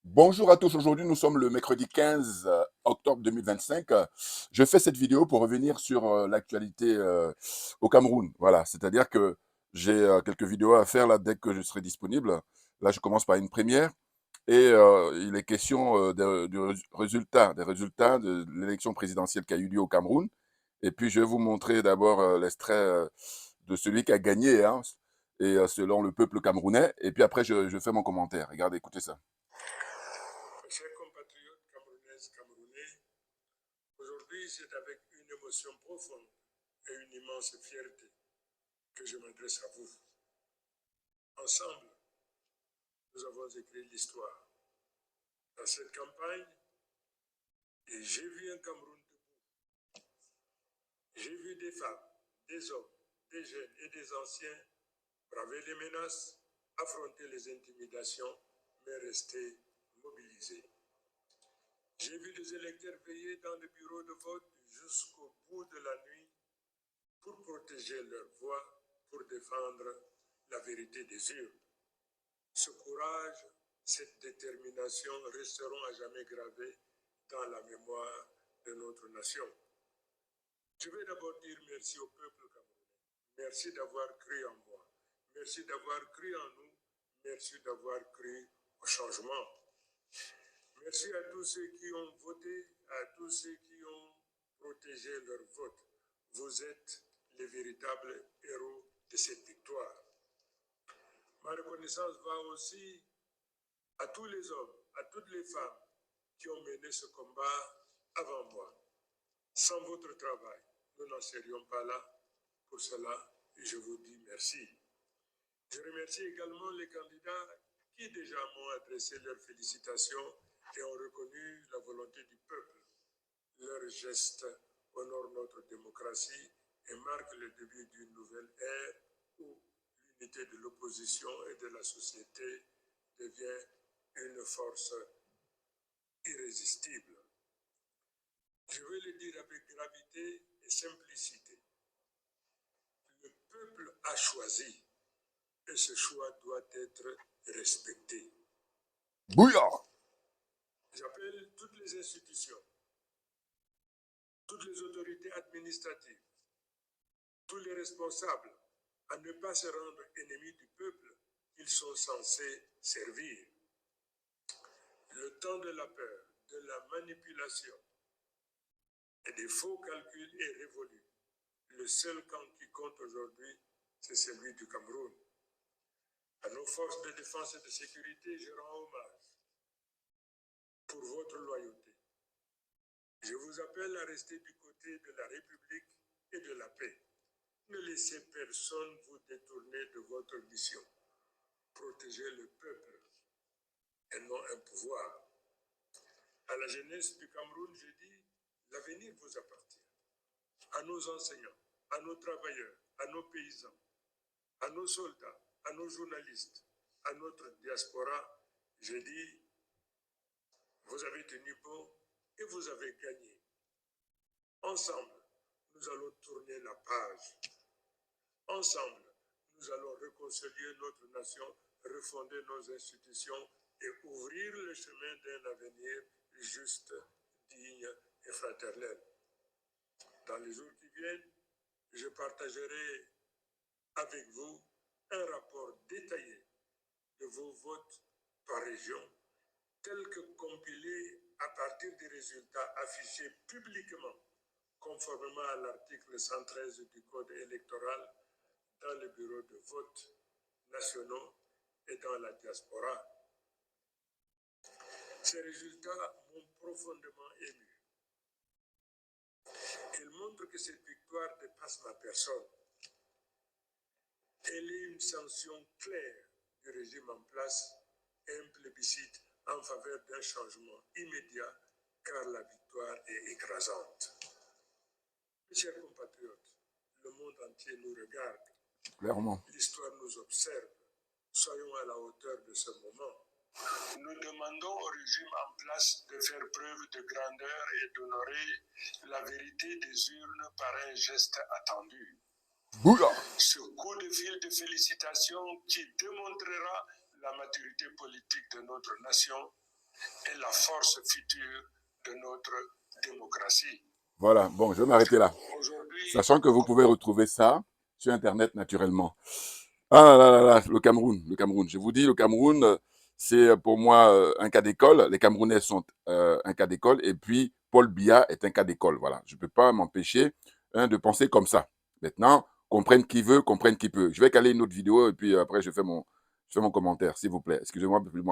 Bonjour à tous, aujourd'hui nous sommes le mercredi 15 octobre 2025. Je fais cette vidéo pour revenir sur l'actualité au Cameroun. Voilà, c'est-à-dire que j'ai quelques vidéos à faire là dès que je serai disponible. Là, je commence par une première et il est question des résultats de l'élection présidentielle qui a eu lieu au Cameroun. Et puis, je vais vous montrer d'abord l'extrait de celui qui a gagné, hein, et selon le peuple camerounais. Et puis après, je fais mon commentaire. Regardez, écoutez ça. Chers compatriotes camerounaises, camerounais, aujourd'hui c'est avec une émotion profonde et une immense fierté que je m'adresse à vous. Ensemble, nous avons écrit l'histoire. Dans cette campagne, et j'ai vu un Cameroun debout. J'ai vu des femmes, des hommes, des jeunes et des anciens braver les menaces, affronter les intimidations, mais rester mobilisés. J'ai vu des électeurs veiller dans le bureau de vote jusqu'au bout de la nuit pour protéger leur voix, pour défendre la vérité des urnes. Ce courage, cette détermination resteront à jamais gravés dans la mémoire de notre nation. Je vais d'abord dire merci au peuple camerounais. Merci d'avoir cru en moi. Merci d'avoir cru en nous. Merci d'avoir cru au changement. Merci à tous ceux qui ont voté, à tous ceux qui ont protégé leur vote. Vous êtes les véritables héros de cette victoire. Ma reconnaissance va aussi à tous les hommes, à toutes les femmes qui ont mené ce combat avant moi. Sans votre travail, nous n'en serions pas là. Pour cela, je vous dis merci. Je remercie également les candidats qui déjà m'ont adressé leurs félicitations et ont reconnu la volonté du peuple. Leurs gestes honorent notre démocratie et marquent le début d'une nouvelle ère où l'unité de l'opposition et de la société devient une force irrésistible. Je veux le dire avec gravité et simplicité. Le peuple a choisi et ce choix doit être respecté. Bouillard! J'appelle toutes les institutions, toutes les autorités administratives, tous les responsables à ne pas se rendre ennemis du peuple qu'ils sont censés servir. Le temps de la peur, de la manipulation et des faux calculs est révolu. Le seul camp qui compte aujourd'hui, c'est celui du Cameroun. À nos forces de défense et de sécurité, je rends hommage pour votre loyauté. Je vous appelle à rester du côté de la République et de la paix. Ne laissez personne vous détourner de votre mission. Protégez le peuple et non un pouvoir. À la jeunesse du Cameroun, je dis, l'avenir vous appartient. À nos enseignants, à nos travailleurs, à nos paysans, à nos soldats, à nos journalistes, à notre diaspora, je dis, vous avez tenu bon et vous avez gagné. Ensemble, nous allons tourner la page. Ensemble, nous allons réconcilier notre nation, refonder nos institutions et ouvrir le chemin d'un avenir juste, digne et fraternel. Dans les jours qui viennent, je partagerai avec vous un rapport détaillé de vos votes par région, tel que compilé à partir des résultats affichés publiquement, conformément à l'article 113 du Code électoral, dans les bureaux de vote nationaux et dans la diaspora. Ces résultats m'ont profondément ému. Ils montrent que cette victoire dépasse ma personne. Elle est une sanction claire du régime en place et un plébiscite en faveur d'un changement immédiat, car la victoire est écrasante. Mes chers compatriotes, le monde entier nous regarde. Clairement. L'histoire nous observe. Soyons à la hauteur de ce moment. Nous demandons au régime en place de faire preuve de grandeur et d'honorer la vérité des urnes par un geste attendu. Bouillard! Ce coup de fil de félicitations qui démontrera la maturité politique de notre nation est la force future de notre démocratie. Voilà, bon, je vais m'arrêter là. Aujourd'hui, Sachant que vous pouvez retrouver ça sur Internet naturellement. Ah là là là, le Cameroun, le Cameroun. Je vous dis, le Cameroun, c'est pour moi un cas d'école. Les Camerounais sont un cas d'école. Et puis, Paul Biya est un cas d'école. Voilà, je ne peux pas m'empêcher de penser comme ça. Maintenant, comprenne qui veut, comprenne qui peut. Je vais caler une autre vidéo et puis après, je fais mon commentaire, s'il vous plaît. Excusez-moi, je vous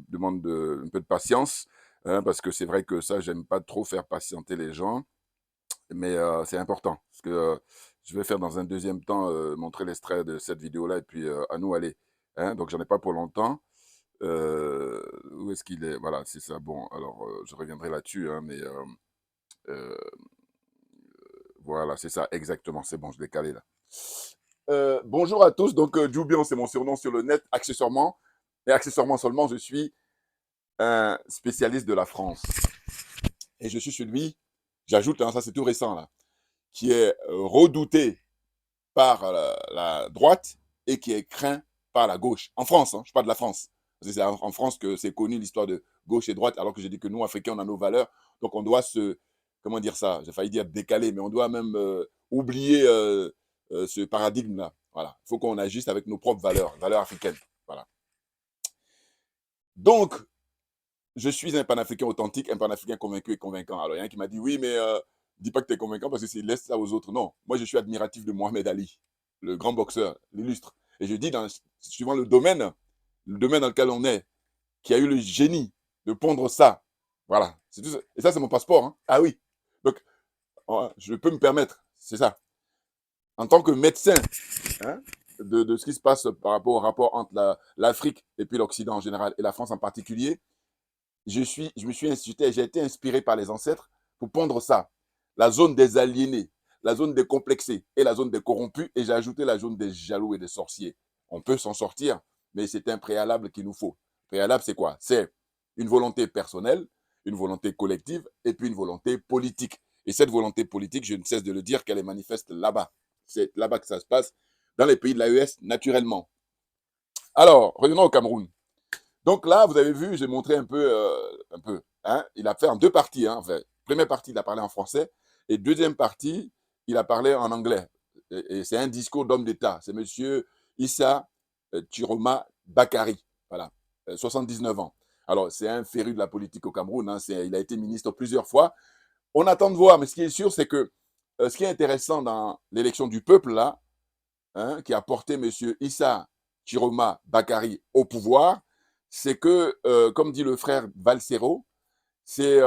demande un peu de patience, parce que c'est vrai que ça, j'aime pas trop faire patienter les gens. Mais c'est important, parce que je vais faire dans un deuxième temps montrer l'extrait de cette vidéo-là, et puis à nous aller. Hein, donc, j'en ai pas pour longtemps. Où est-ce qu'il est? Voilà, c'est ça. Bon, alors, je reviendrai là-dessus, hein, mais euh, voilà, c'est ça, exactement. C'est bon, je l'ai calé là. Bonjour à tous. Donc, Djoubian, c'est mon surnom sur le net, accessoirement. Et accessoirement seulement, je suis un spécialiste de la France. Et je suis celui, j'ajoute, hein, ça c'est tout récent là, qui est redouté par la droite et qui est craint par la gauche. En France, hein, je parle de la France. C'est en France que c'est connu l'histoire de gauche et droite, alors que j'ai dit que nous, Africains, on a nos valeurs. Donc on doit comment dire ça, j'ai failli dire décaler, mais on doit même oublier ce paradigme-là. Voilà. Il faut qu'on agisse avec nos propres valeurs, valeurs africaines. Voilà. Donc, je suis un panafricain authentique, un panafricain convaincu et convaincant. Alors, il y en a qui m'a dit, oui, mais dis pas que tu es convaincant parce que c'est laisse ça aux autres. Non, moi, je suis admiratif de Mohamed Ali, le grand boxeur, l'illustre. Et je dis, suivant le domaine dans lequel on est, qui a eu le génie de pondre ça. Voilà. Tout ça. Et ça, c'est mon passeport. Hein. Ah oui. Donc, je peux me permettre. C'est ça. En tant que médecin, hein, de ce qui se passe par rapport au rapport entre l'Afrique et puis l'Occident en général et la France en particulier, j'ai été inspiré par les ancêtres pour pondre ça. La zone des aliénés, la zone des complexés et la zone des corrompus, et j'ai ajouté la zone des jaloux et des sorciers. On peut s'en sortir, mais c'est un préalable qu'il nous faut. Préalable, c'est quoi? C'est une volonté personnelle, une volonté collective et puis une volonté politique. Et cette volonté politique, je ne cesse de le dire, qu'elle est manifeste là-bas. C'est là-bas que ça se passe, dans les pays de l'AES, naturellement. Alors, revenons au Cameroun. Donc là, vous avez vu, j'ai montré un peu. Hein, il a fait en deux parties. Hein, enfin, première partie, il a parlé en français. Et deuxième partie, il a parlé en anglais. Et c'est un discours d'homme d'État. C'est monsieur Issa Chiroma Bakari. Voilà, 79 ans. Alors, c'est un féru de la politique au Cameroun. Hein, il a été ministre plusieurs fois. On attend de voir, mais ce qui est sûr, c'est que ce qui est intéressant dans l'élection du peuple, là, hein, qui a porté monsieur Issa Chiroma Bakari au pouvoir, c'est que, comme dit le frère Valsero, c'est,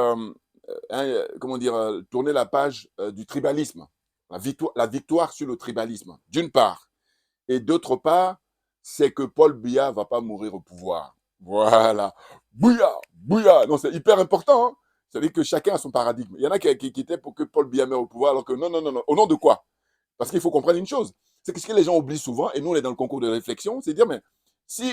comment dire, tourner la page du tribalisme, la victoire sur le tribalisme, d'une part. Et d'autre part, c'est que Paul Biya ne va pas mourir au pouvoir. Voilà. Bouya, Bouya. Non, c'est hyper important. Hein. C'est-à-dire que chacun a son paradigme. Il y en a qui étaient pour que Paul Biya meure au pouvoir, alors que non, non, non, non. Au nom de quoi? Parce qu'il faut comprendre une chose. C'est que ce que les gens oublient souvent, et nous on est dans le concours de réflexion, c'est de dire, mais si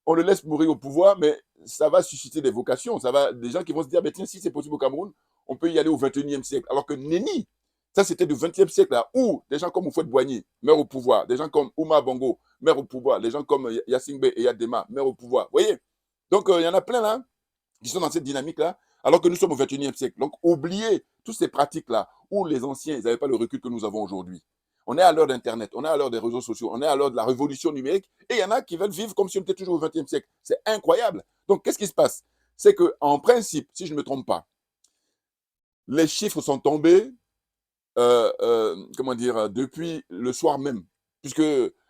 on le laisse mourir au pouvoir, mais ça va susciter des vocations, ça va, des gens qui vont se dire, mais tiens, si c'est possible au Cameroun, on peut y aller au 21e siècle. Alors que nenni, ça c'était du 20e siècle, là, où des gens comme Houphouët-Boigny meurent au pouvoir, des gens comme Ouma Bongo meurent au pouvoir, des gens comme Yassine Bey et Yadema meurent au pouvoir. Vous voyez? Donc il y en a plein là, qui sont dans cette dynamique-là, alors que nous sommes au 21e siècle. Donc oubliez toutes ces pratiques-là, où les anciens n'avaient pas le recul que nous avons aujourd'hui. On est à l'heure d'Internet, on est à l'heure des réseaux sociaux, on est à l'heure de la révolution numérique, et il y en a qui veulent vivre comme si on était toujours au XXe siècle. C'est incroyable. Donc, qu'est-ce qui se passe? C'est qu'en principe, si je ne me trompe pas, les chiffres sont tombés, comment dire, depuis le soir même. Puisque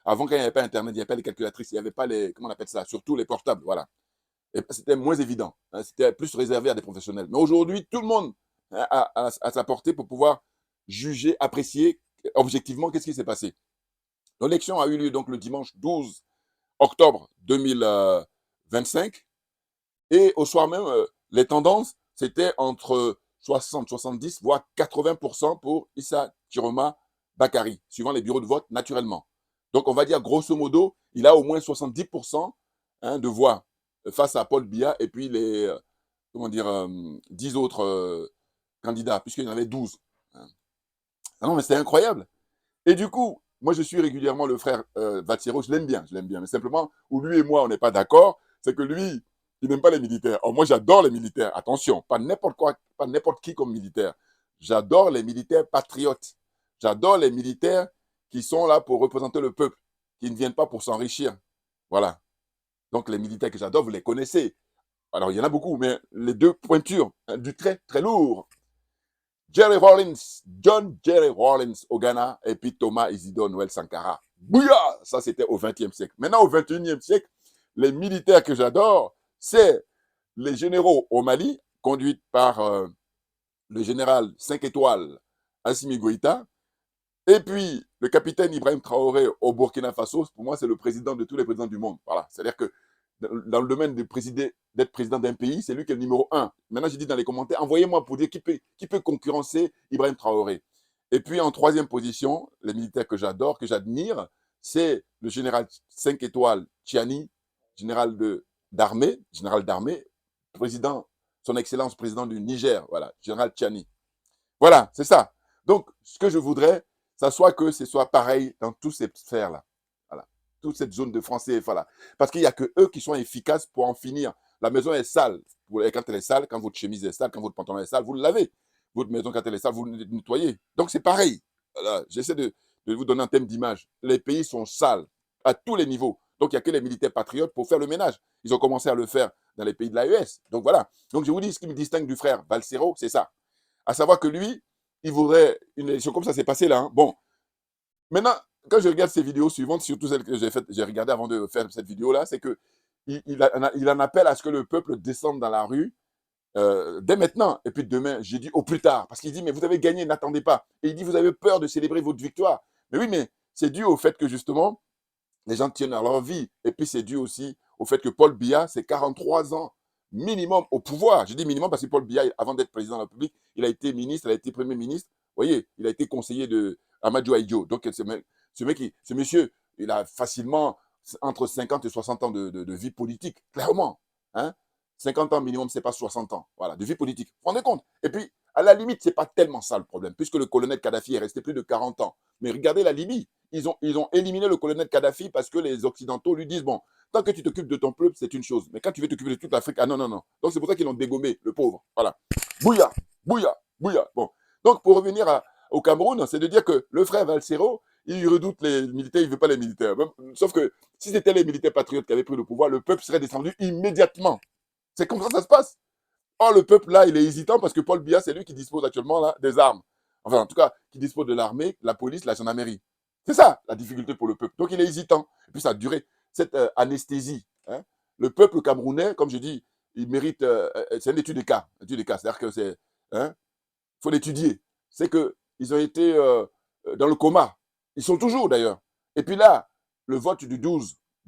avant, quand il n'y avait pas Internet, il n'y avait pas les calculatrices, il n'y avait pas les, comment on appelle ça, surtout les portables, voilà. Et c'était moins évident. Hein, c'était plus réservé à des professionnels. Mais aujourd'hui, tout le monde a sa portée pour pouvoir juger, apprécier objectivement qu'est-ce qui s'est passé. L'élection a eu lieu donc le dimanche 12 octobre 2025. Et au soir même, les tendances, c'était entre 60, 70, voire 80% pour Issa Chiroma Bakari, suivant les bureaux de vote naturellement. Donc on va dire grosso modo, il a au moins 70% de voix face à Paul Biya et puis les, comment dire, 10 autres candidats, puisqu'il y en avait 12. Hein. Ah non, mais c'est incroyable. Et du coup, moi, je suis régulièrement le frère Vatsero, je l'aime bien, mais simplement, où lui et moi, on n'est pas d'accord, c'est que lui, Il n'aime pas les militaires. Or, moi, j'adore les militaires. Attention, pas n'importe quoi, pas n'importe qui comme militaire. J'adore les militaires patriotes. J'adore les militaires qui sont là pour représenter le peuple, qui ne viennent pas pour s'enrichir. Voilà. Donc, les militaires que j'adore, vous les connaissez. Alors, il y en a beaucoup, mais les deux pointures, hein, du très, très lourd. Jerry Rawlins, John Jerry Rawlins au Ghana, et puis Thomas Isidore Noël Sankara. Bouya! Ça, c'était au XXe siècle. Maintenant, au XXIe siècle, les militaires que j'adore, c'est les généraux au Mali, conduits par le général 5 étoiles Assimi Goïta, et puis le capitaine Ibrahim Traoré au Burkina Faso. Pour moi, c'est le président de tous les présidents du monde. Voilà. C'est-à-dire que dans le domaine d'être président d'un pays, c'est lui qui est le numéro un. Maintenant, j'ai dit dans les commentaires, envoyez-moi pour dire qui peut concurrencer Ibrahim Traoré. Et puis en troisième position, les militaires que j'adore, que j'admire, c'est le général 5 étoiles Tchiani, général d'armée, président, son excellence président du Niger, voilà, général Tchiani. Voilà, c'est ça. Donc, ce que je voudrais, ça soit que ce soit pareil dans toutes ces sphères-là. Voilà. Toute cette zone de franc CFA là. Parce qu'il n'y a que eux qui sont efficaces pour en finir. La maison est sale. Et quand elle est sale, quand votre chemise est sale, quand votre pantalon est sale, vous le lavez. Votre maison, quand elle est sale, vous le nettoyez. Donc, c'est pareil. Voilà. J'essaie de vous donner un thème d'image. Les pays sont sales à tous les niveaux. Donc, il n'y a que les militaires patriotes pour faire le ménage. Ils ont commencé à le faire dans les pays de l'AES. Donc, voilà. Donc, je vous dis, ce qui me distingue du frère Valsero, c'est ça. À savoir que lui, il voudrait une élection comme ça s'est passé là. Hein. Bon, maintenant, quand je regarde ces vidéos suivantes, surtout celles que j'ai regardées avant de faire cette vidéo-là, c'est que il en appelle à ce que le peuple descende dans la rue dès maintenant. Et puis demain, j'ai dit au plus tard. Parce qu'il dit, mais vous avez gagné, n'attendez pas. Et il dit, vous avez peur de célébrer votre victoire. Mais oui, mais c'est dû au fait que justement, les gens tiennent à leur vie. Et puis c'est dû aussi au fait que Paul Biya, c'est 43 ans minimum au pouvoir. Je dis minimum parce que Paul Biya, avant d'être président de la République, il a été ministre, il a été premier ministre. Vous voyez, il a été conseiller de Amadou Aïdjo. Donc ce monsieur, il a facilement entre 50 et 60 ans de vie politique, clairement. Hein? 50 ans minimum, c'est pas 60 ans. Voilà, de vie politique. Vous vous rendez compte? Et puis, à la limite, c'est pas tellement ça le problème, puisque le colonel Kadhafi est resté plus de 40 ans. Mais regardez la Libye. Ils ont éliminé le colonel Kadhafi parce que les Occidentaux lui disent, bon, tant que tu t'occupes de ton peuple, c'est une chose. Mais quand tu veux t'occuper de toute l'Afrique, ah non, non, non. Donc c'est pour ça qu'ils l'ont dégommé, le pauvre. Voilà. Bouya, bouya, bouya. Bon. Donc pour revenir au Cameroun, c'est de dire que le frère Valsero, il redoute les militaires, il ne veut pas les militaires. Sauf que si c'était les militaires patriotes qui avaient pris le pouvoir, le peuple serait descendu immédiatement. C'est comme ça que ça se passe. Or, le peuple, là, il est hésitant parce que Paul Biya, c'est lui qui dispose actuellement là, des armes. Enfin, en tout cas, qui dispose de l'armée, la police, la gendarmerie. C'est ça, la difficulté pour le peuple. Donc, il est hésitant. Et puis, ça a duré cette anesthésie. Hein. Le peuple camerounais, comme je dis, il mérite. C'est une étude des cas. C'est-à-dire que c'est. Hein, faut l'étudier. C'est qu'ils ont été dans le coma. Ils sont toujours, d'ailleurs. Et puis là, le vote du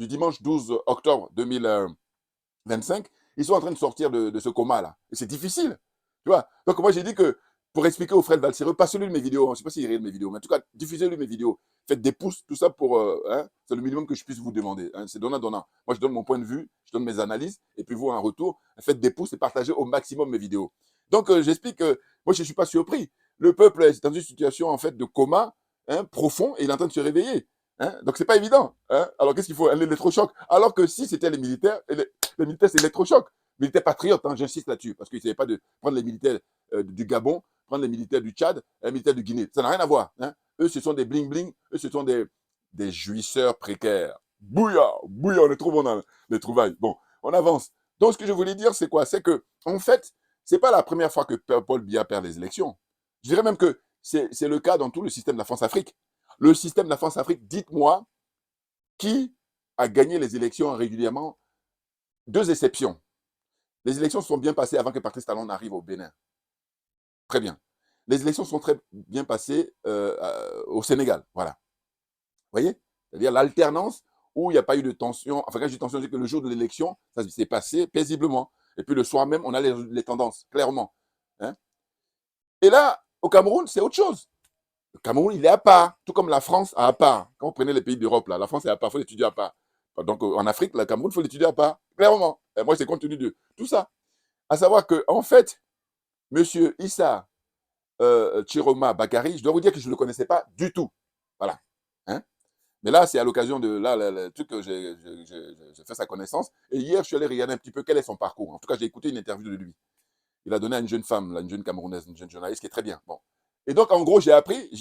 dimanche 12 octobre 2025, ils sont en train de sortir de ce coma-là. Et c'est difficile. Tu vois. Donc, moi, j'ai dit que pour expliquer aux frères Valsero, passez-lui mes vidéos. Je ne sais pas s'il regarde mes vidéos, mais en tout cas, diffusez-lui mes vidéos. Faites des pouces, tout ça pour. Hein, c'est le minimum que je puisse vous demander. Hein, c'est donnant-donnant. Moi, je donne mon point de vue, je donne mes analyses, et puis vous, en retour, faites des pouces et partagez au maximum mes vidéos. Donc, j'explique que moi, je ne suis pas surpris. Le peuple est dans une situation, en fait, de coma hein, profond et il est en train de se réveiller. Hein, donc, c'est pas évident. Hein. Alors, qu'est-ce qu'il faut? Un électrochoc. Alors que si c'était les militaires, les militaires, c'est l'électrochoc. Militaires patriotes, hein, j'insiste là-dessus, parce qu'ils ne savaient pas de prendre les militaires du Gabon, prendre les militaires du Tchad, les militaires du Guinée. Ça n'a rien à voir. Hein. Eux, ce sont des bling-bling, eux, ce sont des jouisseurs précaires. Bouya, bouya, on est trop bon dans les trouvailles. Bon, on avance. Donc, ce que je voulais dire, c'est quoi? C'est que, en fait, ce n'est pas la première fois que Paul Biya perd les élections. Je dirais même que c'est le cas dans tout le système de la France-Afrique. Le système de la France-Afrique, dites-moi, qui a gagné les élections régulièrement? Deux exceptions. Les élections se sont bien passées avant que Patrice Talon n'arrive au Bénin. Très bien. Les élections sont très bien passées au Sénégal. Voilà. Vous voyez? C'est-à-dire l'alternance où il n'y a pas eu de tension. Enfin, quand je dis tension, c'est que le jour de l'élection, ça s'est passé paisiblement. Et puis le soir même, on a les tendances, clairement. Hein. Et là, au Cameroun, c'est autre chose. Le Cameroun, il est à part, tout comme la France à part. Quand vous prenez les pays d'Europe, là, la France est à part, il faut l'étudier à part. Donc en Afrique, le Cameroun, il faut l'étudier à part, clairement. Et moi, c'est compte tenu de tout ça. À savoir que, en fait, M. Issa Chiroma Bakary, je dois vous dire que je ne le connaissais pas du tout. Voilà. Hein? Mais là, c'est à l'occasion de là, le truc que j'ai fait sa connaissance. Et hier, je suis allé regarder un petit peu quel est son parcours. En tout cas, j'ai écouté une interview de lui. Il a donné à une jeune femme, là, une jeune Camerounaise, une jeune journaliste qui est très bien. Bon. Et donc, en gros, j'ai appris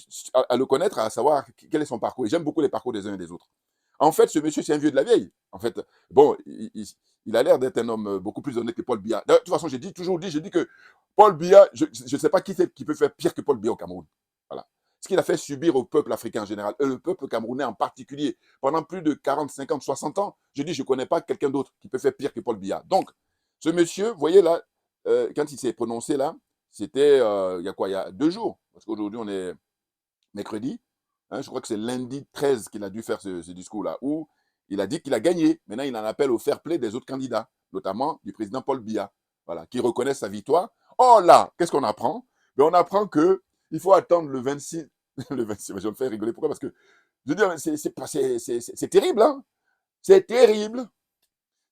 à le connaître, à savoir quel est son parcours. Et j'aime beaucoup les parcours des uns et des autres. En fait, ce monsieur, c'est un vieux de la vieille. En fait, bon, il a l'air d'être un homme beaucoup plus honnête que Paul Biya. De toute façon, toujours dit, j'ai dit que Paul Biya, je ne sais pas qui peut faire pire que Paul Biya au Cameroun. Voilà. Ce qu'il a fait subir au peuple africain en général, et le peuple camerounais en particulier, pendant plus de 40, 50, 60 ans, je dis, je ne connais pas quelqu'un d'autre qui peut faire pire que Paul Biya. Donc, ce monsieur, vous voyez là, quand il s'est prononcé là, c'était il y a quoi, il y a 2 jours, parce qu'aujourd'hui on est mercredi, hein, je crois que c'est lundi 13 qu'il a dû faire ce discours-là, où il a dit qu'il a gagné. Maintenant, il en appelle au fair play des autres candidats, notamment du président Paul Biya, voilà, qui reconnaît sa victoire. Oh là, qu'est-ce qu'on apprend? Ben, on apprend que il faut attendre le 26, le 26, je vais me faire rigoler. Pourquoi? Parce que, je veux dire, c'est terrible, hein? C'est terrible.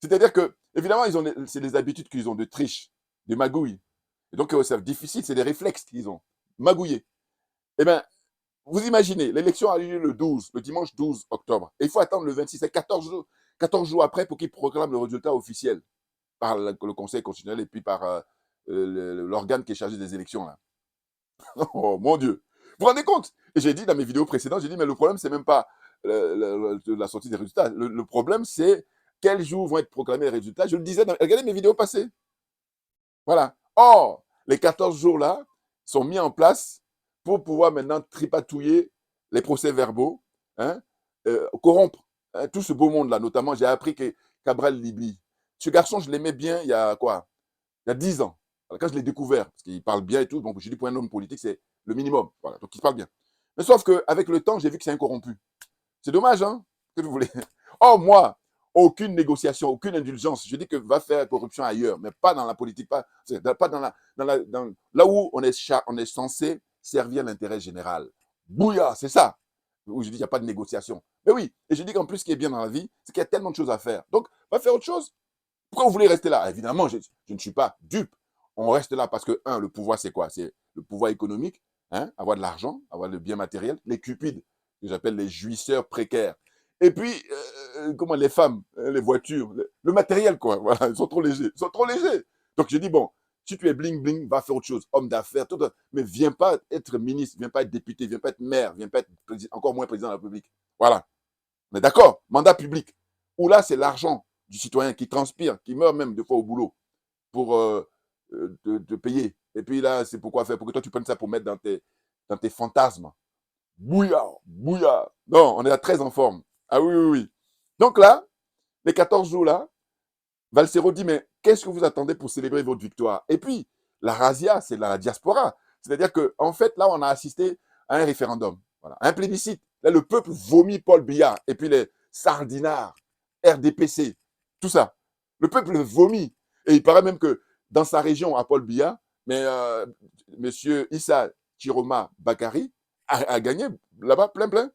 C'est-à-dire que, évidemment, c'est des habitudes qu'ils ont de triche, de magouille. Et donc, c'est difficile, c'est des réflexes qu'ils ont. Magouiller. Eh bien, vous imaginez, l'élection a eu lieu le 12, le dimanche 12 octobre. Et il faut attendre le 26, c'est 14 jours après pour qu'ils proclament le résultat officiel par le Conseil constitutionnel et puis par l'organe qui est chargé des élections. Là. Oh mon Dieu. Vous vous rendez compte? Et j'ai dit dans mes vidéos précédentes, j'ai dit, mais le problème, c'est même pas la sortie des résultats. Le problème, c'est quels jours vont être proclamés les résultats. Je le disais, regardez mes vidéos passées. Voilà. Or, les 14 jours-là sont mis en place pour pouvoir maintenant tripatouiller les procès-verbaux, hein, corrompre hein, tout ce beau monde-là. Notamment, j'ai appris que Cabral Libye, ce garçon, je l'aimais bien il y a quoi? Il y a 10 ans. Alors, quand je l'ai découvert, parce qu'il parle bien et tout, donc j'ai dit pour un homme politique, c'est le minimum. Voilà, donc il parle bien. Mais sauf qu'avec le temps, j'ai vu que c'est un corrompu. C'est dommage, hein? Que vous voulez? Oh, moi, aucune négociation, aucune indulgence. Je dis que va faire corruption ailleurs, mais pas dans la politique, pas là où on est censé servir l'intérêt général. Bouillard, c'est ça. Où je dis qu'il n'y a pas de négociation. Mais oui, et je dis qu'en plus, ce qui est bien dans la vie, c'est qu'il y a tellement de choses à faire. Donc, va faire autre chose. Pourquoi vous voulez rester là? Évidemment, je ne suis pas dupe. On reste là parce que, un, le pouvoir, c'est quoi? C'est le pouvoir économique, hein, avoir de l'argent, avoir le bien matériel, les cupides, que j'appelle les jouisseurs précaires. Et puis, comment les femmes, les voitures, le matériel, quoi. Voilà, ils sont trop légers. Ils sont trop légers. Donc, je dis, bon, si tu es bling-bling, va faire autre chose. Homme d'affaires, tout, mais viens pas être ministre, viens pas être député, viens pas être maire, viens pas être encore moins président de la République. Voilà. On est d'accord? Mandat public. Où là, c'est l'argent du citoyen qui transpire, qui meurt même des fois au boulot pour te payer. Et puis là, c'est pourquoi faire? Pour que toi, tu prennes ça pour mettre dans tes fantasmes. Bouillard, bouillard. Non, on est là très en forme. Ah oui, oui, oui. Donc là, les 14 jours là, Valsero dit, mais qu'est-ce que vous attendez pour célébrer votre victoire? Et puis, la razzia, c'est la diaspora. C'est-à-dire qu'en fait, là, on a assisté à un référendum, voilà, un plébiscite. Là, le peuple vomit Paul Biya et puis les sardinards, RDPC, tout ça. Le peuple vomit. Et il paraît même que dans sa région, à Paul Biya, mais monsieur Issa Chiroma Bakari a gagné là-bas, plein, plein.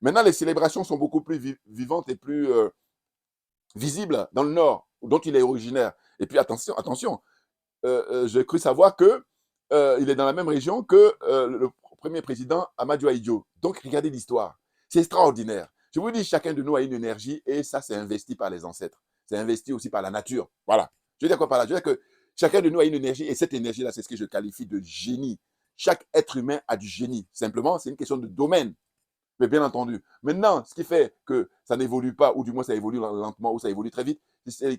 Maintenant, les célébrations sont beaucoup plus vivantes et plus visibles dans le nord, dont il est originaire. Et puis, attention, attention, j'ai cru savoir que il est dans la même région que le premier président Amadou Ahidjo. Donc, regardez l'histoire. C'est extraordinaire. Je vous dis, chacun de nous a une énergie et ça, c'est investi par les ancêtres. C'est investi aussi par la nature. Voilà. Je veux dire quoi par là? Je veux dire que chacun de nous a une énergie et cette énergie-là, c'est ce que je qualifie de génie. Chaque être humain a du génie. Simplement, c'est une question de domaine. Mais bien entendu. Maintenant, ce qui fait que ça n'évolue pas, ou du moins ça évolue lentement, ou ça évolue très vite, c'est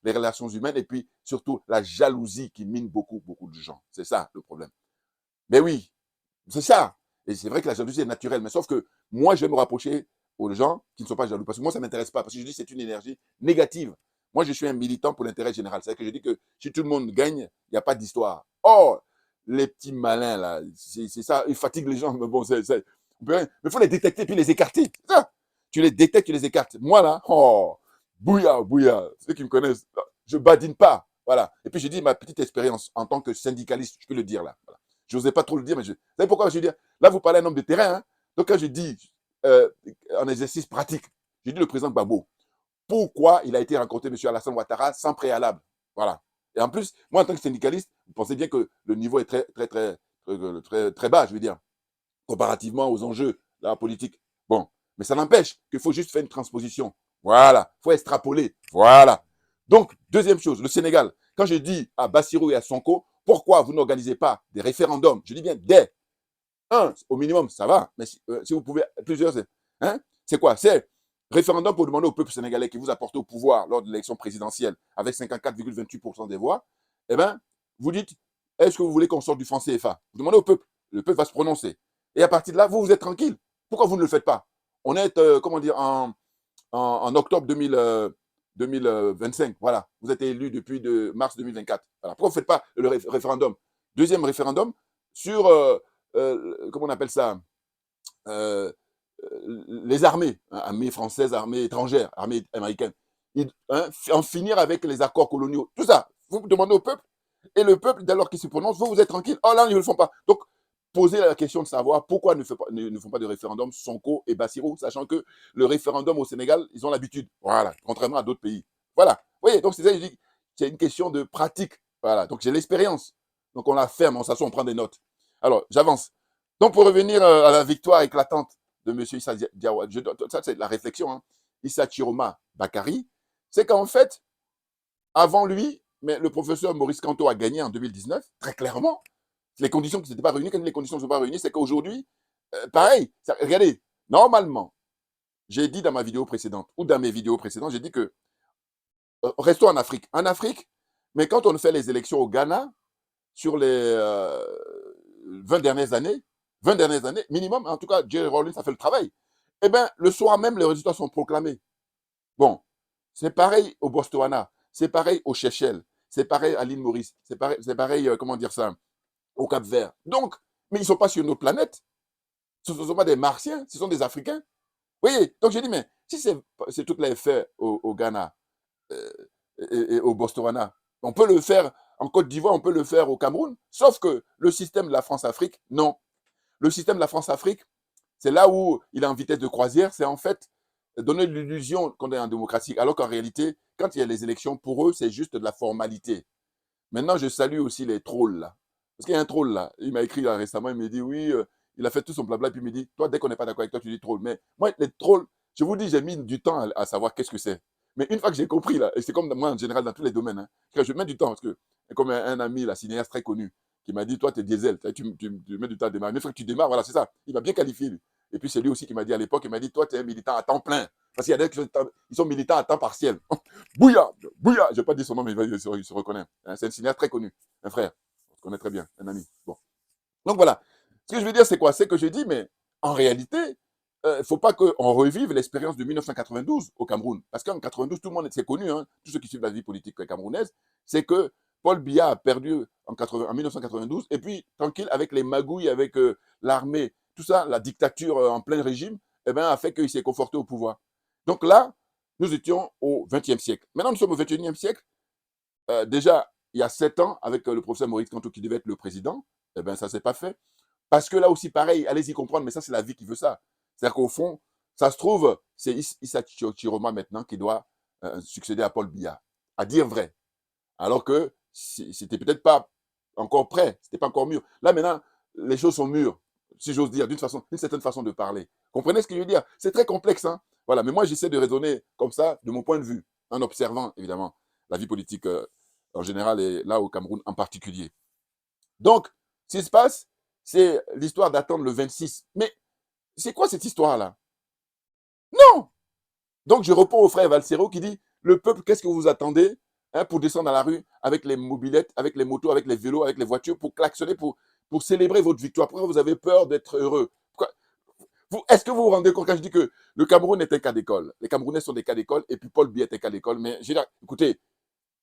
les relations humaines et puis surtout la jalousie qui mine beaucoup, beaucoup de gens. C'est ça le problème. Mais oui, c'est ça. Et c'est vrai que la jalousie est naturelle, mais sauf que moi, je vais me rapprocher aux gens qui ne sont pas jaloux. Parce que moi, ça ne m'intéresse pas. Parce que je dis que c'est une énergie négative. Moi, je suis un militant pour l'intérêt général. C'est-à-dire que je dis que si tout le monde gagne, il n'y a pas d'histoire. Or, les petits malins, là, c'est ça, ils fatiguent les gens. Mais bon, mais il faut les détecter puis les écarter. C'est ça. Tu les détectes, tu les écartes. Moi, là, oh, bouillard, bouillard. Ceux qui me connaissent, je badine pas. Voilà. Et puis, j'ai dit ma petite expérience en tant que syndicaliste, je peux le dire là. Voilà. Je n'osais pas trop le dire, mais vous savez pourquoi je veux dire? Là, vous parlez à un homme de terrain. Hein? Donc, quand je dis en exercice pratique, j'ai dit le président Gbagbo, pourquoi il a été rencontré M. Alassane Ouattara sans préalable? Voilà. Et en plus, moi, en tant que syndicaliste, vous pensez bien que le niveau est très bas, je veux dire, comparativement aux enjeux de la politique. Bon. Mais ça n'empêche qu'il faut juste faire une transposition. Voilà. Il faut extrapoler. Voilà. Donc, deuxième chose, le Sénégal. Quand je dis à Bassirou et à Sonko, pourquoi vous n'organisez pas des référendums? Je dis bien des. Un, au minimum, ça va. Mais si vous pouvez, plusieurs, hein, c'est quoi? C'est référendum pour demander au peuple sénégalais qui vous a porté au pouvoir lors de l'élection présidentielle avec 54,28% des voix. Eh bien, vous dites, est-ce que vous voulez qu'on sorte du franc CFA? Vous demandez au peuple. Le peuple va se prononcer. Et à partir de là, vous êtes tranquille. Pourquoi vous ne le faites pas? On est, comment dire, en octobre 2025. Voilà. Vous êtes élu depuis mars 2024. Voilà. Pourquoi vous ne faites pas le référendum? Deuxième référendum sur, comment on appelle ça, euh, les armées, hein, armée française, armée étrangère, armée américaine. En finir avec les accords coloniaux. Tout ça, vous demandez au peuple. Et le peuple, dès lors qu'il se prononce, vous êtes tranquille. Oh là, ils ne le font pas. Donc, posez la question de savoir pourquoi ne font pas de référendum Sonko et Bassirou, sachant que le référendum au Sénégal, ils ont l'habitude. Voilà, contrairement à d'autres pays. Voilà. Vous voyez, donc c'est ça, je dis, c'est une question de pratique. Voilà, donc j'ai l'expérience. Donc on la ferme, on s'assoit, on prend des notes. Alors, j'avance. Donc pour revenir à la victoire éclatante de M. Issa Diawara, ça c'est la réflexion, hein, Issa Chiroma Bakari, c'est qu'en fait, avant lui, mais le professeur Maurice Kanto a gagné en 2019, très clairement. Les conditions qui ne s'étaient pas réunies, quand les conditions ne sont pas réunies, c'est qu'aujourd'hui, pareil, regardez, normalement, j'ai dit dans ma vidéo précédente, ou dans mes vidéos précédentes, j'ai dit que restons en Afrique. En Afrique, mais quand on fait les élections au Ghana, sur les 20 dernières années, minimum, en tout cas, Jerry Rawlings a fait le travail. Eh bien, le soir même, les résultats sont proclamés. Bon, c'est pareil au Botswana, c'est pareil aux Seychelles, c'est pareil à l'île Maurice, c'est pareil, comment dire ça, au Cap-Vert. Donc, mais ils ne sont pas sur notre planète. Ce ne sont pas des Martiens, ce sont des Africains. Vous voyez, donc j'ai dit, mais si c'est tout l'effet au Ghana euh, et au Botswana, on peut le faire en Côte d'Ivoire, on peut le faire au Cameroun, sauf que le système de la France-Afrique, non. Le système de la France-Afrique, c'est là où il est en vitesse de croisière, c'est en fait donner l'illusion qu'on est en démocratie, alors qu'en réalité, quand il y a les élections, pour eux, c'est juste de la formalité. Maintenant, je salue aussi les trolls, là. Parce qu'il y a un troll, là. Il m'a écrit là, récemment, il me dit, oui, il a fait tout son blabla, puis il me dit, toi, dès qu'on n'est pas d'accord avec toi, tu dis troll. Mais moi, les trolls, je vous dis, j'ai mis du temps à savoir qu'est-ce que c'est. Mais une fois que j'ai compris, là, et c'est comme moi en général dans tous les domaines, hein, je mets du temps, parce que, comme un ami, la cinéaste très connu, qui m'a dit, toi, tu es diesel, tu mets du temps à démarrer. Mais une fois que tu démarres, voilà, c'est ça. Il m'a bien qualifié, lui. Et puis c'est lui aussi qui m'a dit à l'époque, il m'a dit, toi, tu es un militant à temps plein. Parce qu'il y a des qui sont militants à temps partiel. Bouya, Bouya, je ne vais pas dire son nom, mais il se reconnaît. Hein, c'est un cinéaste très connu, un frère. On se connaît très bien, un ami. Bon. Donc voilà. Ce que je veux dire, c'est quoi? C'est que je dis, mais en réalité, il ne faut pas qu'on revive l'expérience de 1992 au Cameroun. Parce qu'en 92, tout le monde s'est connu, hein, tous ceux qui suivent la vie politique camerounaise, c'est que Paul Biya a perdu en 1992, et puis, tranquille, avec les magouilles, avec l'armée, tout ça, la dictature en plein régime, eh ben, a fait qu'il s'est conforté au pouvoir. Donc là, nous étions au XXe siècle. Maintenant, nous sommes au XXIe siècle. Déjà, il y a 7 ans, avec le professeur Maurice Kanto qui devait être le président, eh bien, ça ne s'est pas fait. Parce que là aussi, pareil, allez-y comprendre, mais ça, c'est la vie qui veut ça. C'est-à-dire qu'au fond, ça se trouve, c'est Issa Chiroma maintenant qui doit succéder à Paul Biya, à dire vrai. Alors que c'était peut-être pas encore prêt, c'était pas encore mûr. Là, maintenant, les choses sont mûres, si j'ose dire, d'une certaine façon de parler. Comprenez ce que je veux dire? C'est très complexe, hein? Voilà, mais moi, j'essaie de raisonner comme ça, de mon point de vue, en observant, évidemment, la vie politique en général et là au Cameroun en particulier. Donc, ce qui se passe, c'est l'histoire d'attendre le 26. Mais c'est quoi cette histoire-là? Non! Donc, je réponds au frère Valsero qui dit, le peuple, qu'est-ce que vous attendez hein, pour descendre dans la rue avec les mobilettes, avec les motos, avec les vélos, avec les voitures, pour klaxonner, pour célébrer votre victoire? Pourquoi vous avez peur d'être heureux? Est-ce que vous vous rendez compte quand je dis que le Cameroun est un cas d'école? Les Camerounais sont des cas d'école, et puis Paul Biya est un cas d'école. Mais je veux dire, écoutez,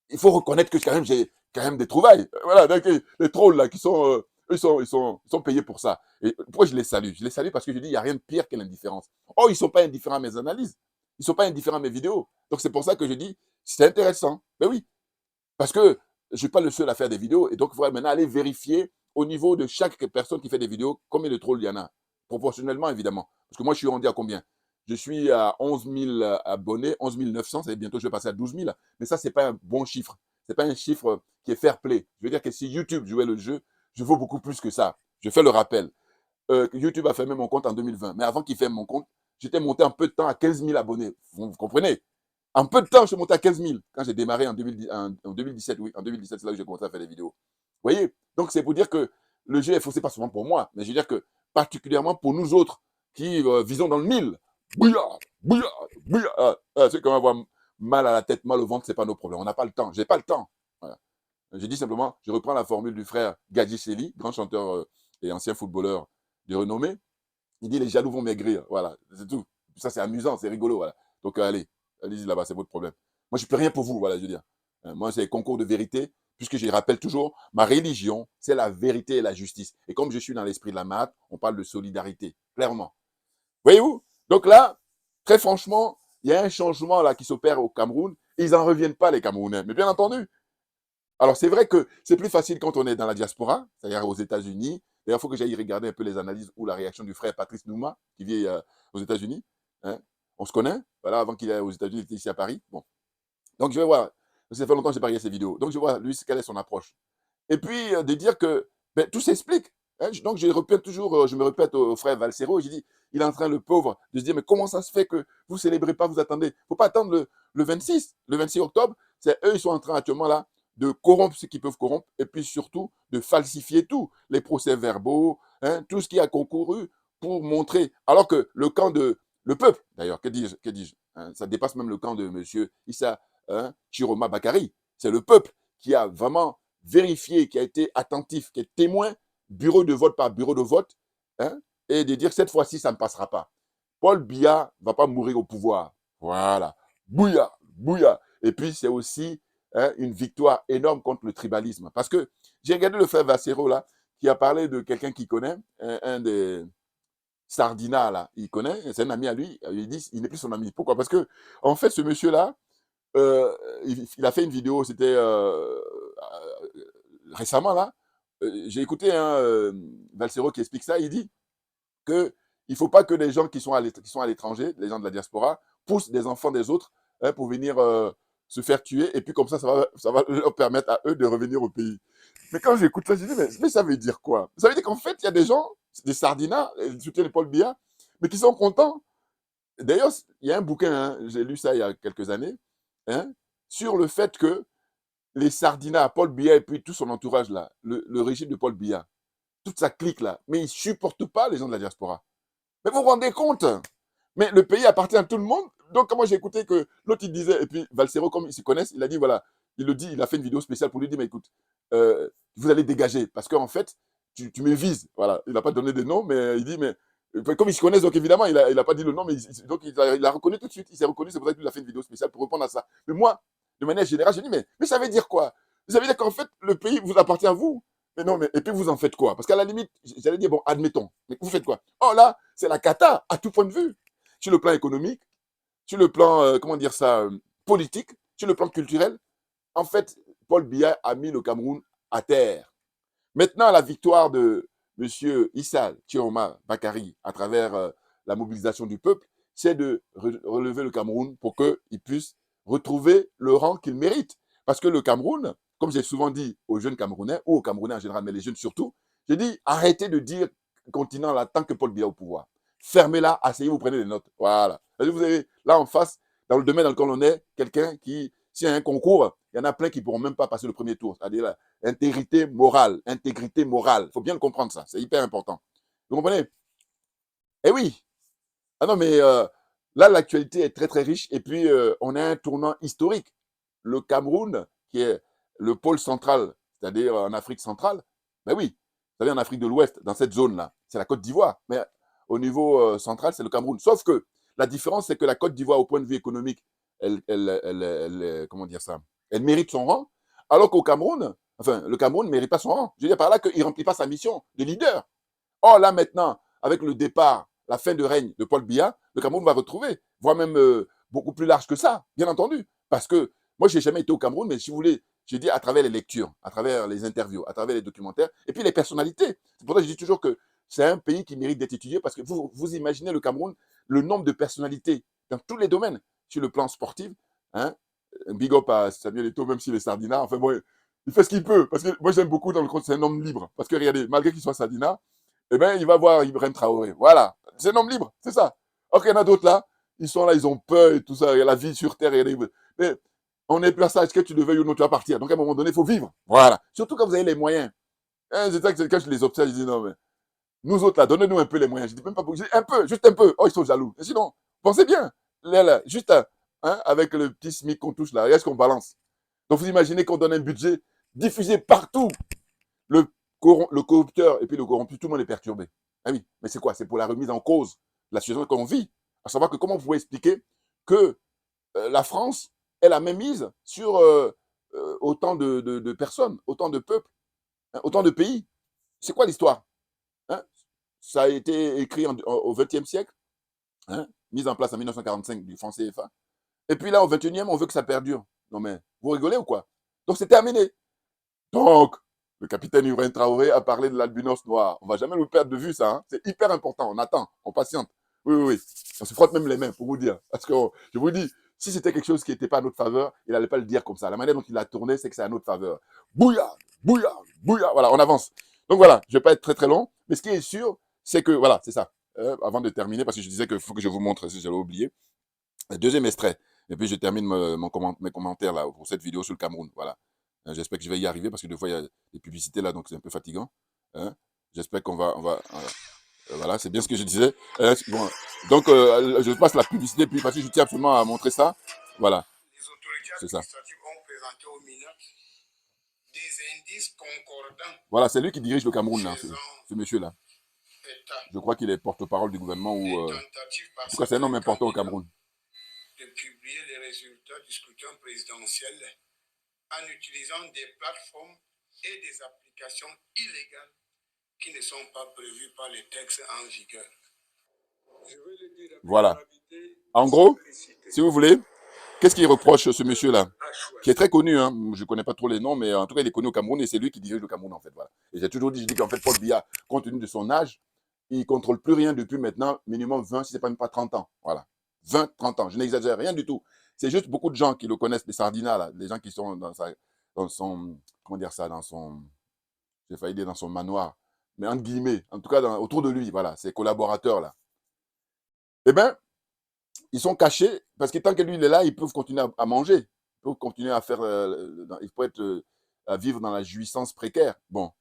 il faut reconnaître que quand même, j'ai quand même des trouvailles. Voilà, donc, les trolls là qui sont, ils sont payés pour ça. Et pourquoi je les salue? Je les salue parce que je dis, il n'y a rien de pire que l'indifférence. Oh, ils ne sont pas indifférents à mes analyses. Ils ne sont pas indifférents à mes vidéos. Donc c'est pour ça que je dis, c'est intéressant. Ben oui, parce que je ne suis pas le seul à faire des vidéos. Et donc, il faudrait maintenant aller vérifier au niveau de chaque personne qui fait des vidéos combien de trolls il y en a. Proportionnellement, évidemment. Parce que moi, je suis rendu à combien? Je suis à 11 000 abonnés, 11 900, ça bientôt je vais passer à 12 000. Mais ça, ce n'est pas un bon chiffre. Ce n'est pas un chiffre qui est fair play. Je veux dire que si YouTube jouait le jeu, je vaux beaucoup plus que ça. Je fais le rappel. YouTube a fermé mon compte en 2020. Mais avant qu'il ferme mon compte, j'étais monté en peu de temps à 15 000 abonnés. Vous comprenez? En peu de temps, je suis monté à 15 000 quand j'ai démarré en 2017. Oui, en 2017, c'est là que j'ai commencé à faire des vidéos. Vous voyez? Donc, c'est pour dire que le jeu est faussé pas seulement pour moi, mais je veux dire que particulièrement pour nous autres qui visons dans le mille. Bouillard, bouillard, bouillard. Ceux qui vont avoir mal à la tête, mal au ventre, c'est pas nos problèmes. On n'a pas le temps. J'ai pas le temps. Voilà. J'ai dit simplement, je reprends la formule du frère Gadji Seli, grand chanteur et ancien footballeur de renommée. Il dit les jaloux vont maigrir. Voilà, c'est tout. Ça, c'est amusant, c'est rigolo. Voilà. Donc, allez, allez-y là-bas, c'est votre problème. Moi, je ne peux rien pour vous, voilà, je veux dire. Moi, c'est concours de vérité, puisque je rappelle toujours, ma religion, c'est la vérité et la justice. Et comme je suis dans l'esprit de la maths, on parle de solidarité, clairement. Voyez-vous? Donc là, très franchement, il y a un changement là qui s'opère au Cameroun. Et ils n'en reviennent pas, les Camerounais. Mais bien entendu, alors, c'est vrai que c'est plus facile quand on est dans la diaspora, c'est-à-dire aux États-Unis. D'ailleurs, il faut que j'aille regarder un peu les analyses ou la réaction du frère Patrice Nouma, qui vit aux États-Unis. Hein. On se connaît, voilà, avant qu'il aille aux États-Unis, il était ici à Paris. Bon. Donc, je vais voir. Ça fait longtemps que je n'ai pas regardé ses vidéos. Donc, je vois, lui, quelle est son approche. Et puis, de dire que ben, tout s'explique. Hein. Donc, je répète toujours, je me répète au frère Valsero, j'ai dit, il est en train, le pauvre, de se dire, mais comment ça se fait que vous ne célébrez pas, vous attendez? Il ne faut pas attendre le 26, le 26 octobre. C'est eux, ils sont en train actuellement là de corrompre ce qu'ils peuvent corrompre et puis surtout de falsifier tout, les procès-verbaux, hein, tout ce qui a concouru pour montrer. Alors que le peuple, d'ailleurs, que dis-je hein, ça dépasse même le camp de M. Issa Chiroma Bakari. C'est le peuple qui a vraiment vérifié, qui a été attentif, qui est témoin, bureau de vote par bureau de vote, hein, et de dire cette fois-ci, ça ne passera pas. Paul Biya ne va pas mourir au pouvoir. Voilà. Bouya, bouya. Et puis, c'est aussi une victoire énorme contre le tribalisme. Parce que j'ai regardé le frère Vassero, là, qui a parlé de quelqu'un qu'il connaît, un des Sardina, là, il connaît, c'est un ami à lui, il dit il n'est plus son ami. Pourquoi? Parce que, en fait, ce monsieur-là, il a fait une vidéo, c'était récemment, là, j'ai écouté Valsero qui explique ça, il dit qu'il ne faut pas que les gens qui sont à l'étranger, les gens de la diaspora, poussent des enfants des autres pour venir se faire tuer, et puis comme ça va leur permettre à eux de revenir au pays. Mais quand j'écoute ça, je dis, mais ça veut dire quoi? Ça veut dire qu'en fait, il y a des gens, des sardinas, soutien de Paul Biya, mais qui sont contents. D'ailleurs, il y a un bouquin, hein, j'ai lu ça il y a quelques années, hein, sur le fait que les sardinas, Paul Biya et puis tout son entourage là, le régime de Paul Biya, toute sa clique là, mais ils ne supportent pas les gens de la diaspora. Mais vous vous rendez compte? Mais le pays appartient à tout le monde. Donc, quand moi j'ai écouté que l'autre il disait, et puis Valsero, comme ils se connaissent, il a dit voilà, il le dit, il a fait une vidéo spéciale pour lui dire mais écoute, vous allez dégager parce qu'en fait, tu me vises. Voilà, il n'a pas donné de nom, mais il dit mais comme ils se connaissent, donc évidemment, il a pas dit le nom, mais donc il a reconnu tout de suite. Il s'est reconnu, c'est pour ça qu'il a fait une vidéo spéciale pour répondre à ça. Mais moi, de manière générale, j'ai dit mais ça veut dire quoi? Ça veut dire qu'en fait, le pays vous appartient à vous. Mais non, mais et puis vous en faites quoi? Parce qu'à la limite, j'allais dire, bon, admettons, mais vous faites quoi? Oh là, c'est la cata à tout point de vue. Sur le plan économique, sur le plan, comment dire ça, politique, sur le plan culturel. En fait, Paul Biya a mis le Cameroun à terre. Maintenant, la victoire de M. Issa Chiroma Bakari à travers la mobilisation du peuple, c'est de relever le Cameroun pour qu'il puisse retrouver le rang qu'il mérite. Parce que le Cameroun, comme j'ai souvent dit aux jeunes Camerounais, ou aux Camerounais en général, mais les jeunes surtout, j'ai dit arrêtez de dire continent là tant que Paul Biya est au pouvoir. Fermez-la, asseyez-vous, prenez des notes. Voilà. Vous avez là en face, dans le domaine dans lequel on est, quelqu'un qui, s'il y a un concours, il y en a plein qui ne pourront même pas passer le premier tour. C'est-à-dire intégrité morale. Intégrité morale. Il faut bien le comprendre, ça. C'est hyper important. Vous comprenez? Eh oui. Ah non, mais là, l'actualité est très, très riche. Et puis, on a un tournant historique. Le Cameroun, qui est le pôle central, c'est-à-dire en Afrique centrale, ben oui, vous savez, en Afrique de l'Ouest, dans cette zone-là, c'est la Côte d'Ivoire. Mais au niveau central, c'est le Cameroun. Sauf que la différence, c'est que la Côte d'Ivoire, au point de vue économique, comment dire ça, elle mérite son rang, alors qu'au Cameroun, enfin, le Cameroun ne mérite pas son rang. Je veux dire par là qu'il ne remplit pas sa mission de leader. Or, là, maintenant, avec le départ, la fin de règne de Paul Biya, le Cameroun va retrouver, voire même beaucoup plus large que ça, bien entendu. Parce que moi, je n'ai jamais été au Cameroun, mais si vous voulez, j'ai dit à travers les lectures, à travers les interviews, à travers les documentaires, et puis les personnalités. C'est pour ça que je dis toujours que c'est un pays qui mérite d'être étudié, parce que vous imaginez le Cameroun, le nombre de personnalités dans tous les domaines, sur le plan sportif, hein, un big up à Samuel Eto'o, même s'il est sardinat, enfin bon, il fait ce qu'il peut, parce que moi j'aime beaucoup dans le compte, c'est un homme libre, parce que regardez, malgré qu'il soit sardinat, eh bien, il va voir Ibrahim Traoré. Voilà, c'est un homme libre, c'est ça. Ok, il y en a d'autres là, ils sont là, ils ont peur et tout ça, et la vie sur Terre. Mais on est plus à ça, est-ce que tu le veuilles ou non, tu vas partir. Donc à un moment donné, il faut vivre. Voilà. Surtout quand vous avez les moyens. Hein, c'est ça que quand je les observe, je dis non, mais nous autres là, donnez-nous un peu les moyens. Je dis même pas beaucoup, je dis un peu, juste un peu. Oh, ils sont jaloux. Et sinon, pensez bien. Là, juste hein, avec le petit SMIC qu'on touche là, est-ce qu'on balance? Donc vous imaginez qu'on donne un budget diffusé partout. Le, le corrupteur et puis le corrompu, tout le monde est perturbé. Ah oui, mais c'est quoi? C'est pour la remise en cause de la situation qu'on vit. À savoir que comment vous pouvez expliquer que la France est la même mise sur autant de personnes, autant de peuples, hein, autant de pays. C'est quoi l'histoire? Hein? Ça a été écrit au XXe siècle, hein, mise en place en 1945 du franc CFA. Et puis là, au XXIe, on veut que ça perdure. Non mais, vous rigolez ou quoi? Donc c'est terminé. Donc, le capitaine Ibrahim Traoré a parlé de l'albinos noir. On ne va jamais le perdre de vue, ça. Hein. C'est hyper important. On attend, on patiente. Oui, oui, oui. On se frotte même les mains pour vous dire. Parce que je vous dis, si c'était quelque chose qui n'était pas à notre faveur, il n'allait pas le dire comme ça. La manière dont il a tourné, c'est que c'est à notre faveur. Bouillard, bouillard, bouillard. Voilà, on avance. Donc voilà, je ne vais pas être très très long. Mais ce qui est sûr, c'est que, voilà, c'est ça. Avant de terminer, parce que je disais qu'il faut que je vous montre, si j'avais oublié, le deuxième extrait. Et puis je termine mes commentaires là pour cette vidéo sur le Cameroun. Voilà. J'espère que je vais y arriver parce que des fois il y a des publicités là, donc c'est un peu fatigant. Hein. J'espère qu'on va voilà, c'est bien ce que je disais. Bon, donc je passe la publicité puis parce que je tiens absolument à montrer ça. Voilà, Les autorités c'est ça. administratives ont présenté au MINA des indices concordants Voilà, c'est lui qui dirige le Cameroun là, faisant ce monsieur là. état Je crois qu'il est porte-parole du gouvernement des ou tentatives en par tout cas c'est un homme certains important au candidats Cameroun. de publier les résultats du scrutin présidentiel en utilisant des plateformes et des applications illégales qui ne sont pas prévues par les textes en vigueur. Je vais le dire avec Voilà. gravité, En gros, simplicité. si vous voulez, qu'est-ce qu'il reproche ce monsieur-là, qui est très connu, hein. Je ne connais pas trop les noms, mais en tout cas, il est connu au Cameroun et c'est lui qui dirige le Cameroun, en fait. Voilà. Et j'ai toujours dit, je dis qu'en fait, Paul Biya, compte tenu de son âge, il ne contrôle plus rien depuis maintenant, minimum 20, si ce n'est pas même pas 30 ans. Voilà. 20, 30 ans. Je n'exagère rien du tout. C'est juste beaucoup de gens qui le connaissent, les Sardina, là, les gens qui sont dans son, comment dire ça, dans son, j'ai failli dire dans son manoir, mais entre guillemets, en tout cas autour de lui, voilà, ses collaborateurs, là. Eh bien, ils sont cachés parce que tant que lui il est là, ils peuvent continuer à manger, ils peuvent continuer à faire, ils peuvent être, à vivre dans la jouissance précaire. Bon,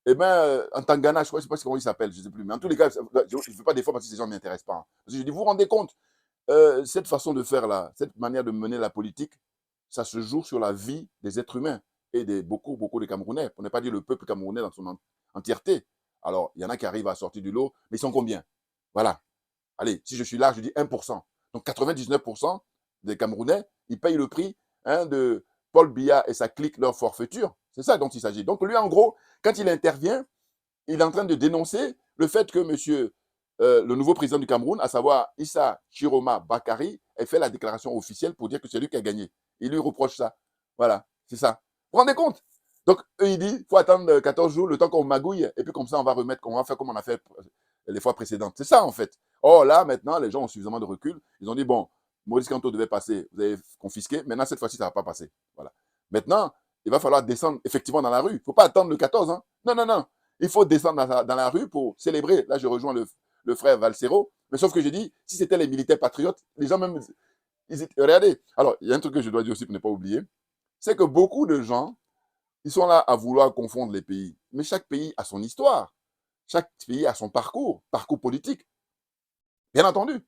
eh bien, en Tangana, je ne sais pas comment il s'appelle, je ne sais plus, mais en tous les cas, je ne veux pas des fois parce que ces gens ne m'intéressent pas. Hein. Parce que je dis, vous vous rendez compte, cette façon de faire là, cette manière de mener la politique, ça se joue sur la vie des êtres humains et de beaucoup, beaucoup de Camerounais, pour ne pas dire le peuple camerounais dans son entièreté. Alors, il y en a qui arrivent à sortir du lot, mais ils sont combien? Voilà. Allez, si je suis là, je dis 1%. Donc 99% des Camerounais, ils payent le prix hein, de Paul Biya et sa clique, leur forfaiture. C'est ça dont il s'agit. Donc lui, en gros, quand il intervient, il est en train de dénoncer le fait que monsieur, le nouveau président du Cameroun, à savoir Issa Chiroma Bakari, ait fait la déclaration officielle pour dire que c'est lui qui a gagné. Il lui reproche ça. Voilà, c'est ça. Vous vous rendez compte? Donc, eux, il dit, il faut attendre 14 jours, le temps qu'on magouille, et puis comme ça, on va remettre, on va faire comme on a fait les fois précédentes. C'est ça, en fait. Or, là, maintenant, les gens ont suffisamment de recul. Ils ont dit, bon, Maurice Kanto devait passer, vous avez confisqué, maintenant, cette fois-ci, ça ne va pas passer. Voilà. Maintenant, il va falloir descendre effectivement dans la rue. Il ne faut pas attendre le 14. Hein. Non, non, non. Il faut descendre dans la rue pour célébrer. Là, je rejoins le frère Valsero. Mais sauf que j'ai dit, si c'était les militaires patriotes, les gens même, regardez. Alors, il y a un truc que je dois dire aussi pour ne pas oublier, c'est que beaucoup de gens, ils sont là à vouloir confondre les pays. Mais chaque pays a son histoire. Chaque pays a son parcours politique. Bien entendu.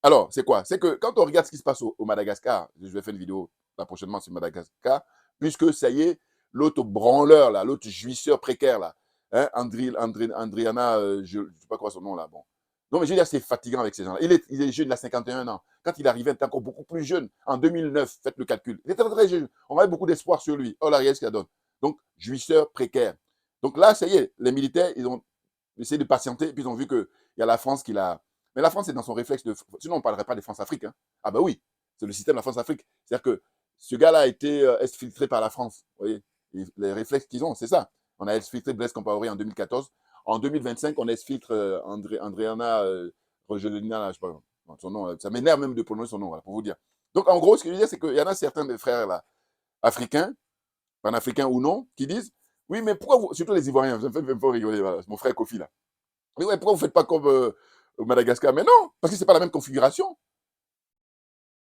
Alors, c'est quoi? C'est que quand on regarde ce qui se passe au Madagascar, je vais faire une vidéo là, prochainement sur Madagascar, puisque ça y est, l'autre branleur, là, l'autre jouisseur précaire, là, hein, Andriana, je ne sais pas quoi son nom, là, bon. Non, mais je veux dire, c'est fatigant avec ces gens-là. Il est jeune, il a 51 ans. Quand il arrivait, il était encore beaucoup plus jeune. En 2009, faites le calcul. Il était très, très jeune. On avait beaucoup d'espoir sur lui. Oh là, regarde ce qu'il donne. Donc, jouisseur précaire. Donc là, ça y est, les militaires, ils ont essayé de patienter, puis ils ont vu qu'il y a la France qui l'a. Mais la France est dans son réflexe de. Sinon, on ne parlerait pas de France-Afrique. Hein. Ah, ben oui, c'est le système de la France-Afrique. C'est-à-dire que ce gars-là a été exfiltré par la France. Vous voyez, les réflexes qu'ils ont, c'est ça. On a exfiltré Blaise Compaoré en 2014. En 2025, on exfiltre Andréana Rogelina, là, je sais pas, son nom, ça m'énerve même de prononcer son nom, voilà, pour vous dire. Donc, en gros, ce que je veux dire, c'est qu'il y en a certains des frères là, africains, panafricains ou non, qui disent oui, mais pourquoi vous, surtout les Ivoiriens, ça me fait un peu rigoler, voilà, mon frère Kofi là. Mais ouais, pourquoi vous ne faites pas comme au Madagascar. Mais non, parce que c'est pas la même configuration.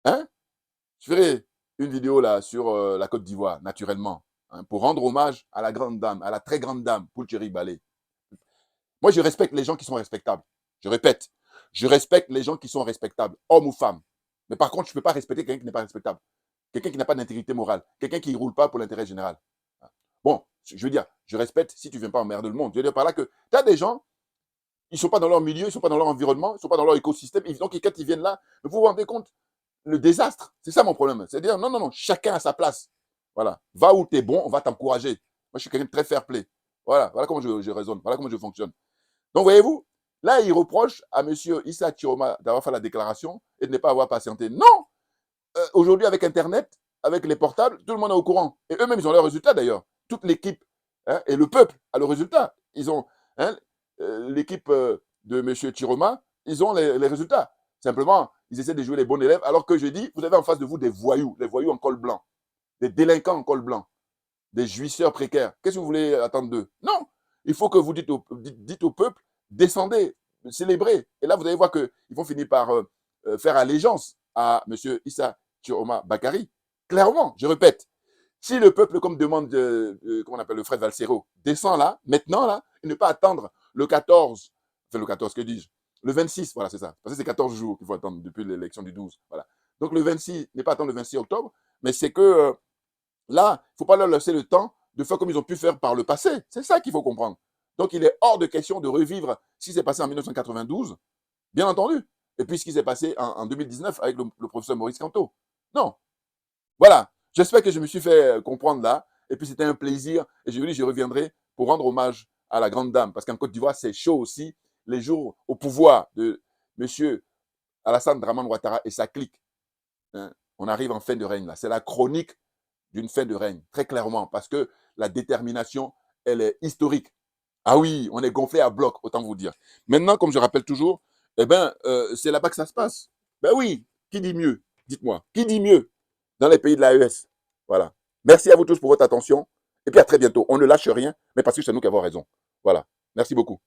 Hein? Je ferai une vidéo là sur la Côte d'Ivoire, naturellement, hein, pour rendre hommage à la grande dame, à la très grande dame, Pulcheri Balé. Moi, je respecte les gens qui sont respectables. Je répète, je respecte les gens qui sont respectables, hommes ou femmes. Mais par contre, je ne peux pas respecter quelqu'un qui n'est pas respectable. Quelqu'un qui n'a pas d'intégrité morale. Quelqu'un qui ne roule pas pour l'intérêt général. Bon, je veux dire, je respecte si tu ne viens pas emmerder le monde. Je veux dire par là que tu as des gens, ils ne sont pas dans leur milieu, ils ne sont pas dans leur environnement, ils ne sont pas dans leur écosystème. Donc, quand ils viennent là, vous vous rendez compte, le désastre, c'est ça mon problème. C'est-à-dire, non, non, non, chacun à sa place. Voilà. Va où tu es bon, on va t'encourager. Moi, je suis quelqu'un de très fair-play. Voilà, voilà comment je raisonne, voilà comment je fonctionne. Donc, voyez-vous, là, il reproche à M. Issa Chiroma d'avoir fait la déclaration et de ne pas avoir patienté. Non! Aujourd'hui, avec Internet, avec les portables, tout le monde est au courant. Et eux-mêmes, ils ont leurs résultats d'ailleurs. Toute l'équipe, hein, et le peuple a le résultat. Ils ont, hein, l'équipe de M. Chiroma, ils ont les résultats. Simplement, ils essaient de jouer les bons élèves, alors que je dis, vous avez en face de vous des voyous en col blanc, des délinquants en col blanc, des jouisseurs précaires. Qu'est-ce que vous voulez attendre d'eux? Non! Il faut que vous dites au peuple, descendez, célébrez. Et là, vous allez voir qu'ils vont finir par faire allégeance à M. Issa Chiroma Bakary. Clairement, je répète, si le peuple, comme demande, comment on appelle le frère Valsero, descend là, maintenant là, et ne pas attendre le 14, enfin le 14, que dis-je, le 26, voilà, c'est ça. Parce que c'est 14 jours qu'il faut attendre depuis l'élection du 12. Voilà. Donc le 26, n'est pas attendre le 26 octobre, mais c'est que là, il ne faut pas leur laisser le temps de faire comme ils ont pu faire par le passé. C'est ça qu'il faut comprendre. Donc il est hors de question de revivre ce qui s'est passé en 1992, bien entendu, et puis ce qui s'est passé en 2019 avec le professeur Maurice Canto. Non. Voilà. J'espère que je me suis fait comprendre là. Et puis c'était un plaisir. Et je vous dis, je reviendrai pour rendre hommage à la grande dame. Parce qu'en Côte d'Ivoire, c'est chaud aussi. Les jours au pouvoir de M. Alassane Draman Ouattara et sa clique. Hein, on arrive en fin de règne là. C'est la chronique d'une fin de règne, très clairement. Parce que la détermination, elle est historique. Ah oui, on est gonflé à bloc, autant vous dire. Maintenant, comme je rappelle toujours, eh ben, c'est là-bas que ça se passe. Ben oui, qui dit mieux? Dites-moi, qui dit mieux dans les pays de l'AES? Voilà. Merci à vous tous pour votre attention. Et puis à très bientôt. On ne lâche rien, mais parce que c'est nous qui avons raison. Voilà. Merci beaucoup.